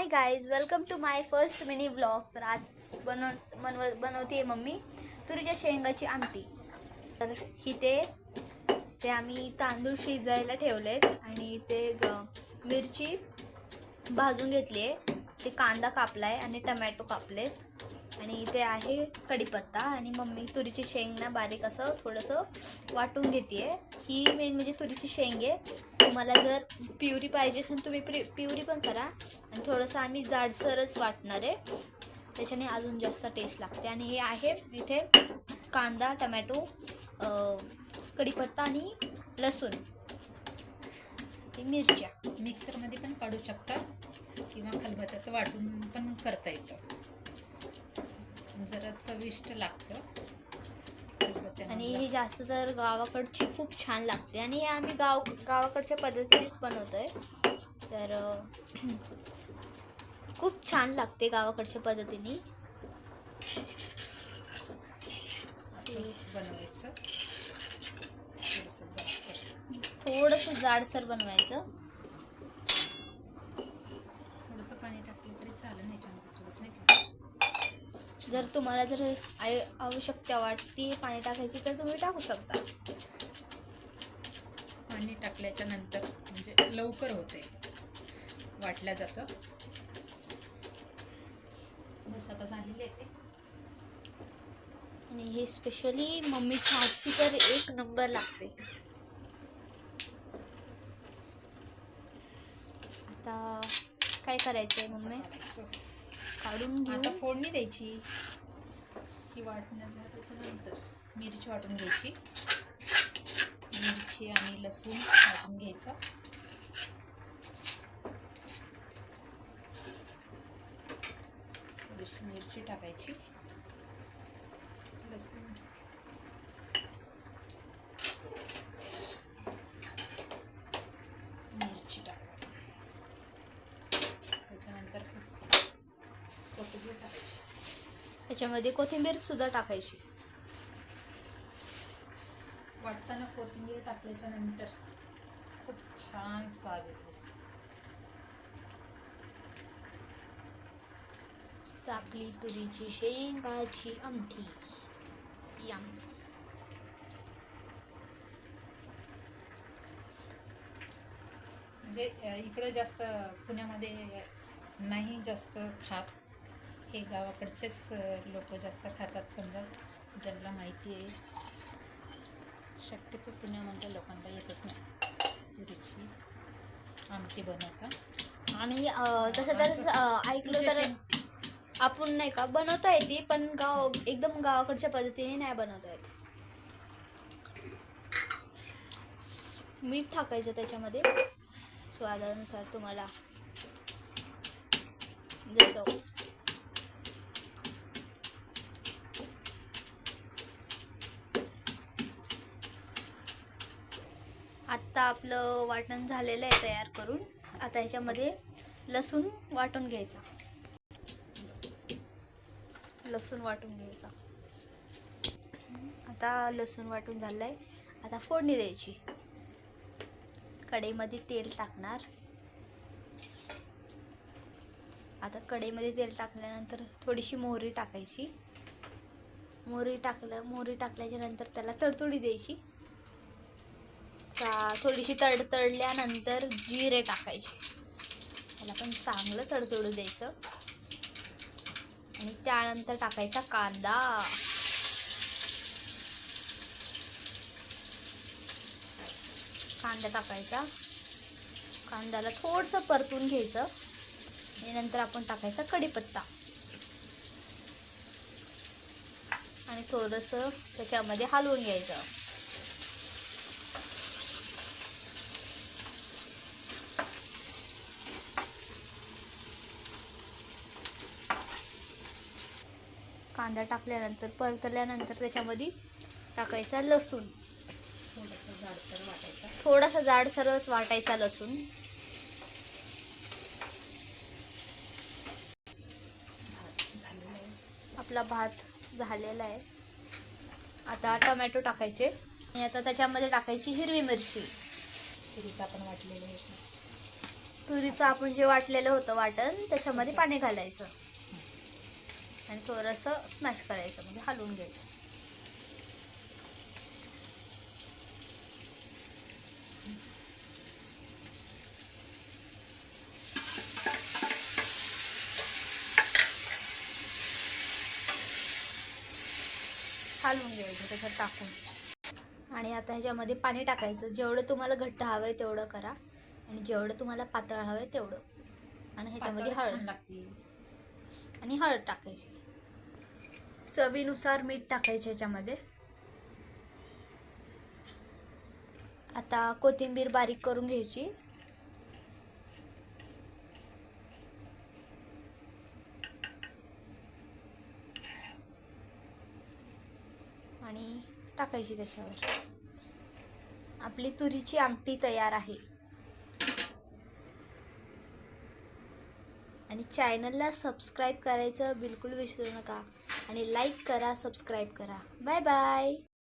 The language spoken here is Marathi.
High guys, welcome to my first mini blog. तर आज बनवते मम्मी तुरीच्या शेंगाची आमटी. तर ते आम्ही तांदूळ शिजायला ठेवलेत आणि ते मिरची भाजून घेतली आहे, ते कांदा कापलाय आणि टमॅटो कापलेत आणि इथे आहे कढीपत्ता आणि मम्मी तुरीची शेंग ना बारीक असं थोडंसं वाटून घेते. ही मेन म्हणजे तुरीची शेंग आहे. तुम्हाला जर प्युरी पाहिजे असेल तुम्ही प्युरी पण करा आणि थोडंसं आम्ही जाडसरच वाटणार आहे, त्याच्याने अजून जास्त टेस्ट लागते. आणि हे आहे इथे कांदा, टमॅटो, कढीपत्ता आणि लसूण, मिरच्या. मिक्सरमध्ये पण काढू शकता किंवा खलबत्त्यात वाटून पण करता येतं, जरा चविष्ट लागतं. आणि हे जास्त तर गावाकडची खूप छान लागते आणि हे आम्ही गावाकडच्या पद्धतीनेच बनवतोय, तर खूप छान लागते गावाकडच्या पद्धतीने. बनवायचं थोडंसं जाडसर बनवायचं. थोडंसं पाणी टाकलं तरी चालेल, ह्याच्यामध्ये थोडंसं नाही. जर तुम्हाला जर आवश्यकता वाटते पाणी टाकायची तर तुम्ही टाकू शकता. पाणी टाकल्याच्या नंतर म्हणजे लवकर होते, वाटल्या जातं. बस आता झालेली आहे. आणि हे स्पेशली मम्मीच्या हातची तर एक नंबर लागते. आता काय करायचंय मम्मी? काढून घेऊ. आता फोडणी द्यायची. ही त्याच्यानंतर मिरची वाटून घ्यायची, मिरची आणि लसूण वाटून घ्यायचं. थोडीशी मिरची टाकायची, लसूण, मिरची टाकायची, त्याच्यानंतर कोथिंबीर टाकायची. त्याच्यामध्ये कोथिंबीर सुद्धा टाकायची. वाटताना कोथिंबीर टाकल्याच्या नंतर खूप छान स्वाद येतो. आपली तुरीची शेंगाची आमटी. यम. म्हणजे इकडं जास्त पुण्यामध्ये नाही जास्त खात, हे गावाकडचेच लोक जास्त खातात समजा, ज्यांना माहिती आहे. शक्यतो पुण्यामधल्या लोकांना येतच नाही तुरीची आमटी बनवता. आणि तसं तर ऐकलं तर आपण नाही का बनवता येते, पण एकदम गावाकडच्या पद्धतीने नाही बनवता येत. मीठ टाकायचं त्याच्यामध्ये स्वादानुसार, तुम्हाला जसं. आत्ता आपलं वाटण झालेलं आहे तयार करून. आता ह्याच्यामध्ये लसूण वाटून घ्यायचा. आता लसूण वाटून झालं आहे. आता फोडणी द्यायची. कढईमध्ये तेल टाकणार. आता कढईमध्ये तेल टाकल्यानंतर थोडीशी मोहरी टाकायची. मोहरी टाकल्याच्या नंतर त्याला तडतडी द्यायची. थोडीशी तडतडल्यानंतर जिरे टाकायचे. त्याला पण चांगलं तडतडू द्यायचं आणि त्यानंतर टाकायचा कांदा. टाकायचा. कांद्याला थोडंसं परतून घ्यायचं आणि नंतर आपण टाकायचा कढीपत्ता आणि थोडंसं त्याच्यामध्ये हलवून घ्यायचं. कांदा टाकल्यानंतर परतल्यानंतर त्याच्यामध्ये टाकायचा लसूण. थोडासा जाडसरच वाटायचा लसूण. आपला भात झालेला आहे. आता टोमॅटो टाकायचे आणि आता त्याच्यामध्ये टाकायची हिरवी मिरची. तुरीचा आपण वाटलेलं आहे, तुरीचं आपण जे वाटलेलं होतं वाटण त्याच्यामध्ये पाणी घालायचं आणि थोडंसं स्मॅश करायचं, म्हणजे हलवून घ्यायचं. हलवून घ्यायचं त्याच्यात टाकून. आणि आता ह्याच्यामध्ये पाणी टाकायचं. जेवढं तुम्हाला घट्ट हवं आहे तेवढं करा आणि जेवढं तुम्हाला पातळ हवं आहे तेवढं. आणि ह्याच्यामध्ये पातळ छान हळद लागते. आणि हळद टाकायची. चवीनुसार मीठ टाकायचे ह्याच्यामध्ये. आता कोथिंबीर बारीक करून घ्यायची. आणि टाकायची त्याच्यावर. आपली तुरीची आमटी तयार आहे. आणि चॅनलला सबस्क्राईब करायचं बिलकुल विसरू नका आणि लाईक करा, सबस्क्राईब करा. Bye bye.